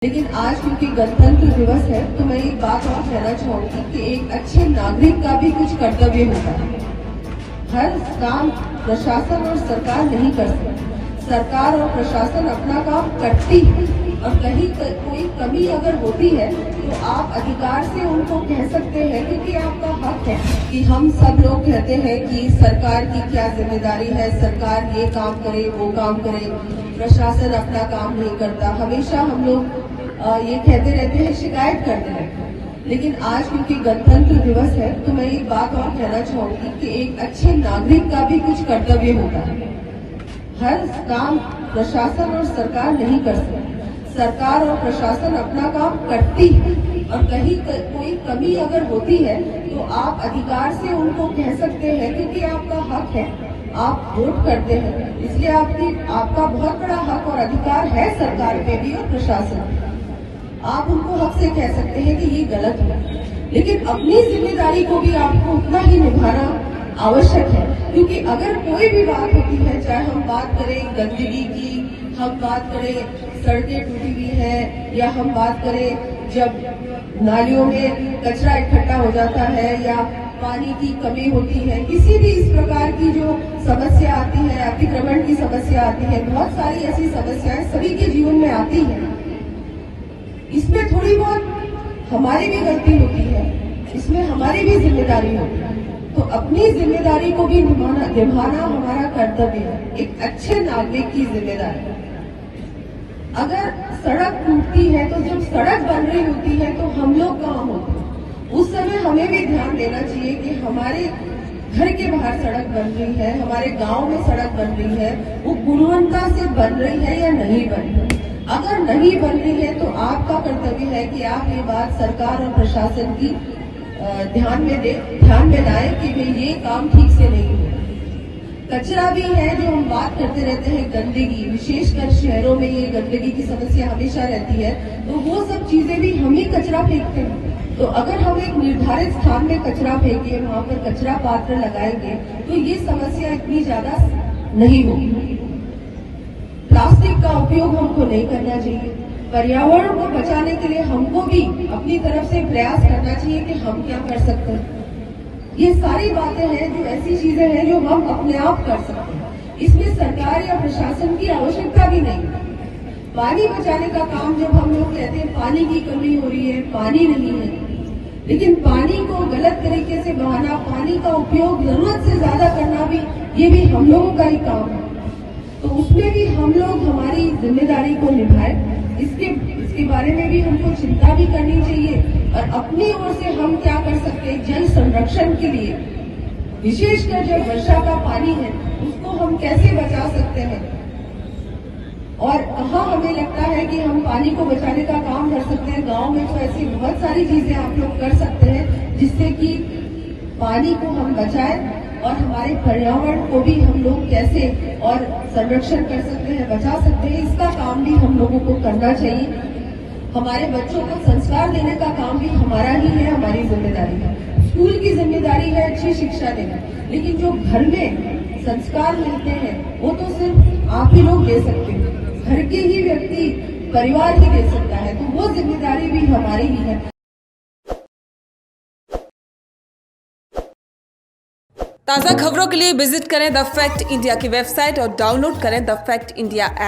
लेकिन आज क्योंकि गणतंत्र दिवस है तो मैं एक बात और कहना चाहूंगी कि एक अच्छे नागरिक का भी कुछ कर्तव्य होता है। हर काम प्रशासन और सरकार नहीं कर सकती। सरकार और प्रशासन अपना काम करती है और कहीं कोई कमी अगर होती है तो आप अधिकार से उनको कह सकते हैं, क्योंकि आपका हक है। कि हम सब लोग कहते हैं कि सरकार की क्या जिम्मेदारी है, सरकार ये काम करे वो काम करे, प्रशासन अपना काम नहीं करता। हमेशा हम लोग ये कहते रहते हैं, शिकायत करते रहते हैं। लेकिन आज क्योंकि गणतंत्र दिवस है तो मैं एक बात और कहना चाहूंगी कि एक अच्छे नागरिक का भी कुछ कर्तव्य होता है। हर काम प्रशासन और सरकार नहीं कर सकती। सरकार और प्रशासन अपना काम करती है और कहीं कोई कमी अगर होती है तो आप अधिकार से उनको कह सकते हैं, क्योंकि आपका हक है। आप वोट करते हैं, इसलिए आपका बहुत बड़ा हक और अधिकार है सरकार पे भी और प्रशासन पे। आप उनको हक से कह सकते हैं कि ये गलत है, लेकिन अपनी जिम्मेदारी को भी आपको उतना ही निभाना आवश्यक है। क्योंकि अगर कोई भी बात होती है, चाहे हम बात करें गंदगी की, हम बात करें सड़कें टूटी हुई है, या हम बात करें जब नालियों में कचरा इकट्ठा हो जाता है या पानी की कमी होती है, किसी भी इस प्रकार की जो समस्या आती है, अतिक्रमण की समस्या आती है, बहुत सारी ऐसी समस्याएं सभी के जीवन में आती है। इसमें थोड़ी बहुत हमारी भी गलती होती है, इसमें हमारी भी जिम्मेदारी होती है। तो अपनी जिम्मेदारी को भी निभाना हमारा कर्तव्य है, एक अच्छे नागरिक की जिम्मेदारी। अगर सड़क टूटती है तो जब सड़क बन रही होती है तो हम लोग कहाँ होते हैं, उस समय हमें भी ध्यान देना चाहिए कि हमारे घर के बाहर सड़क बन रही है, हमारे गांव में सड़क बन रही है, वो गुणवत्ता से बन रही है या नहीं बन रही। अगर नहीं बन रही है तो आपका कर्तव्य है कि आप ये बात सरकार और प्रशासन की ध्यान में लाएं कि भाई ये काम ठीक से नहीं हो। कचरा भी है, जो हम बात करते रहते हैं गंदगी, विशेषकर शहरों में ये गंदगी की समस्या हमेशा रहती है, तो वो सब चीजें भी हम ही कचरा फेंकते हैं। तो अगर हम एक निर्धारित स्थान में कचरा फेंके, वहां पर कचरा पात्र लगाएंगे तो ये समस्या इतनी ज्यादा नहीं होगी। प्लास्टिक का उपयोग हमको नहीं करना चाहिए। पर्यावरण को बचाने के लिए हमको भी अपनी तरफ से प्रयास करना चाहिए कि हम क्या कर सकते हैं। ये सारी बातें हैं जो ऐसी चीजें हैं जो हम अपने आप कर सकते हैं, इसमें सरकार या प्रशासन की आवश्यकता भी नहीं। पानी बचाने का काम जब हम लोग कहते हैं पानी की कमी हो रही है, पानी नहीं है, लेकिन पानी को गलत तरीके से बहाना, पानी का उपयोग जरूरत से ज्यादा करना भी, ये भी हम लोगों का ही काम है। तो उसमें भी हम लोग हमारी जिम्मेदारी को निभाएं। इसके बारे में भी हमको चिंता भी करनी चाहिए और अपनी ओर से हम क्या कर सकते हैं जल संरक्षण के लिए, विशेषकर जब वर्षा का पानी है उसको हम कैसे बचा सकते हैं और कहाँ हमें लगता है कि हम पानी को बचाने का काम कर सकते हैं। गांव में तो ऐसी बहुत सारी चीजें आप लोग कर सकते हैं जिससे कि पानी को हम बचाएं और हमारे पर्यावरण को भी हम लोग कैसे और संरक्षण कर सकते हैं, बचा सकते हैं, इसका काम भी हम लोगों को करना चाहिए। हमारे बच्चों को संस्कार देने का काम भी हमारा ही है, हमारी जिम्मेदारी है। स्कूल की जिम्मेदारी है अच्छी शिक्षा देना, लेकिन जो घर में संस्कार मिलते हैं वो तो सिर्फ आप ही लोग दे सकते हैं, घर के ही व्यक्ति, परिवार ही दे सकता है, तो वो जिम्मेदारी भी हमारी ही है। ताज़ा खबरों के लिए विजिट करें द फैक्ट इंडिया की वेबसाइट और डाउनलोड करें द फैक्ट इंडिया ऐप।